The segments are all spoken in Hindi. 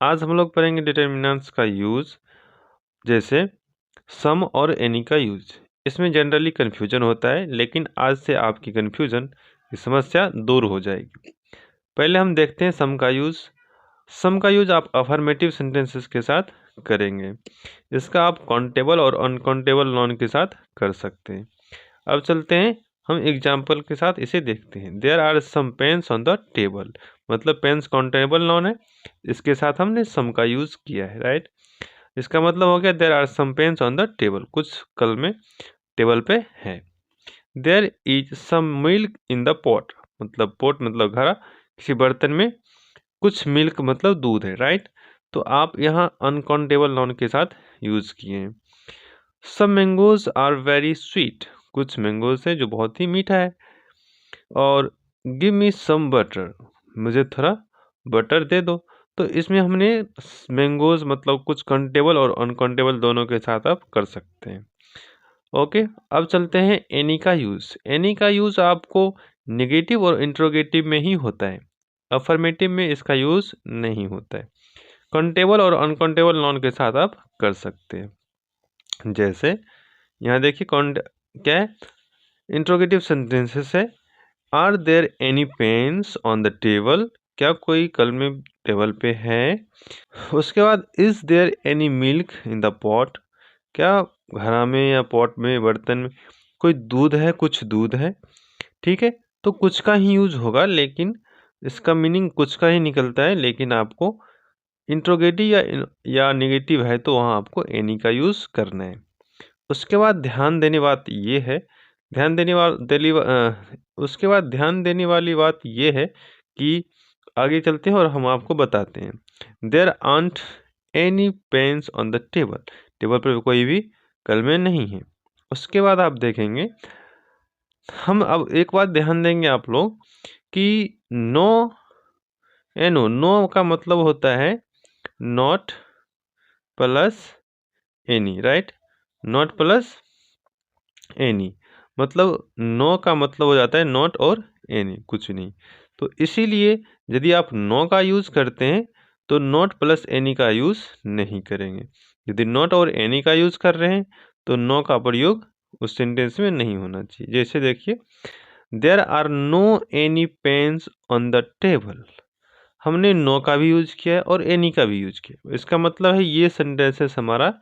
आज हम लोग पढ़ेंगे डिटर्मिनेंट्स का यूज़, जैसे सम और एनी का यूज़। इसमें जनरली कन्फ्यूजन होता है, लेकिन आज से आपकी कन्फ्यूजन की समस्या दूर हो जाएगी। पहले हम देखते हैं सम का यूज़। सम का यूज आप अफर्मेटिव सेंटेंसेस के साथ करेंगे। इसका आप काउंटेबल और अनकाउंटेबल नॉन के साथ कर सकते हैं। अब चलते हैं, हम एग्जाम्पल के साथ इसे देखते हैं। There are some pens on the table, मतलब पेन्स काउंटेबल नॉन है, इसके साथ हमने सम का यूज़ किया है, राइट। इसका मतलब हो गया there are some pens on the table, कुछ कलमें टेबल पे है। There is some milk in the pot, मतलब पॉट मतलब घड़ा, किसी बर्तन में कुछ मिल्क मतलब दूध है, राइट। तो आप यहाँ अनकाउंटेबल नॉन के साथ यूज़ किए हैं। सम मैंगोज आर वेरी स्वीट, कुछ मैंगोज है जो बहुत ही मीठा है। और गिव मी सम बटर, मुझे थोड़ा बटर दे दो। तो इसमें हमने मैंगोज मतलब कुछ काउंटेबल और अनकाउंटेबल दोनों के साथ आप कर सकते हैं। ओके, अब चलते हैं एनी का यूज़। एनी का यूज़ आपको नेगेटिव और इंट्रोगेटिव में ही होता है, अफर्मेटिव में इसका यूज़ नहीं होता है। काउंटेबल और अनकाउंटेबल नॉन के साथ आप कर सकते हैं। जैसे यहाँ देखिए क्या है, इंट्रोगेटिव सेंटेंसेस है। Are there any pens on the table, क्या कोई कलम टेबल पे है। उसके बाद is there any milk in the pot, क्या घड़ा में या पॉट में बर्तन में कोई दूध है, कुछ दूध है। ठीक है, तो कुछ का ही यूज होगा, लेकिन इसका मीनिंग कुछ का ही निकलता है, लेकिन आपको इंट्रोगेटिव या नेगेटिव है तो वहाँ आपको एनी का यूज़ करना है। उसके बाद ध्यान देने बात ये है, उसके बाद ध्यान देने वाली बात ये है कि आगे चलते हैं और हम आपको बताते हैं। There aren't any pens on the table, table पर कोई भी कलमें नहीं है। उसके बाद आप देखेंगे, हम अब एक बात ध्यान देंगे आप लोग कि नो एनो, नो का मतलब होता है not plus any, right. Not plus any मतलब नो का मतलब हो जाता है नॉट और एनी, कुछ नहीं। तो इसीलिए यदि आप नो का यूज़ करते हैं तो नॉट प्लस एनी का यूज़ नहीं करेंगे। यदि नॉट और एनी का यूज़ कर रहे हैं तो नो का प्रयोग उस सेंटेंस में नहीं होना चाहिए। जैसे देखिए, there are no any pens on the table, हमने नो का भी यूज किया है और एनी का भी यूज किया। इसका मतलब है ये सेंटेंसेस हमारा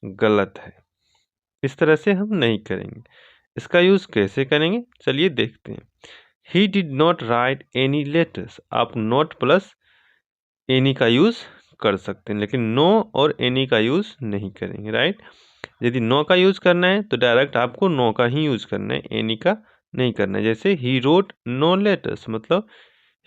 गलत है, इस तरह से हम नहीं करेंगे। इसका यूज कैसे करेंगे, चलिए देखते हैं। He did not right any letters, आप नॉट प्लस एनी का यूज कर सकते हैं, लेकिन नो और एनी का यूज नहीं करेंगे, राइट। यदि नो का यूज करना है तो डायरेक्ट आपको नो का ही यूज करना है, एनी का नहीं करना है। जैसे ही रोट नो लेटर्स, मतलब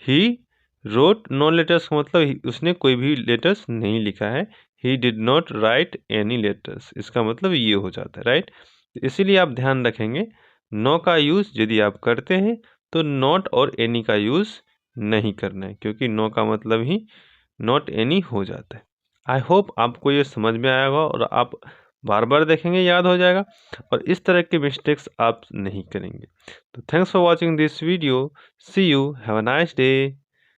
ही रोट नो लेटर्स का मतलब उसने कोई भी लेटर्स नहीं लिखा है। He did not right any letters, इसका मतलब ये हो जाता है, राइट। इसीलिए आप ध्यान रखेंगे, नो का यूज़ यदि आप करते हैं तो नॉट और एनी का यूज़ नहीं करना है, क्योंकि नो का मतलब ही नॉट एनी हो जाता है। आई होप आपको ये समझ में आएगा और आप बार बार देखेंगे याद हो जाएगा, और इस तरह के मिस्टेक्स आप नहीं करेंगे। तो thanks for watching this video, see you, have a nice day.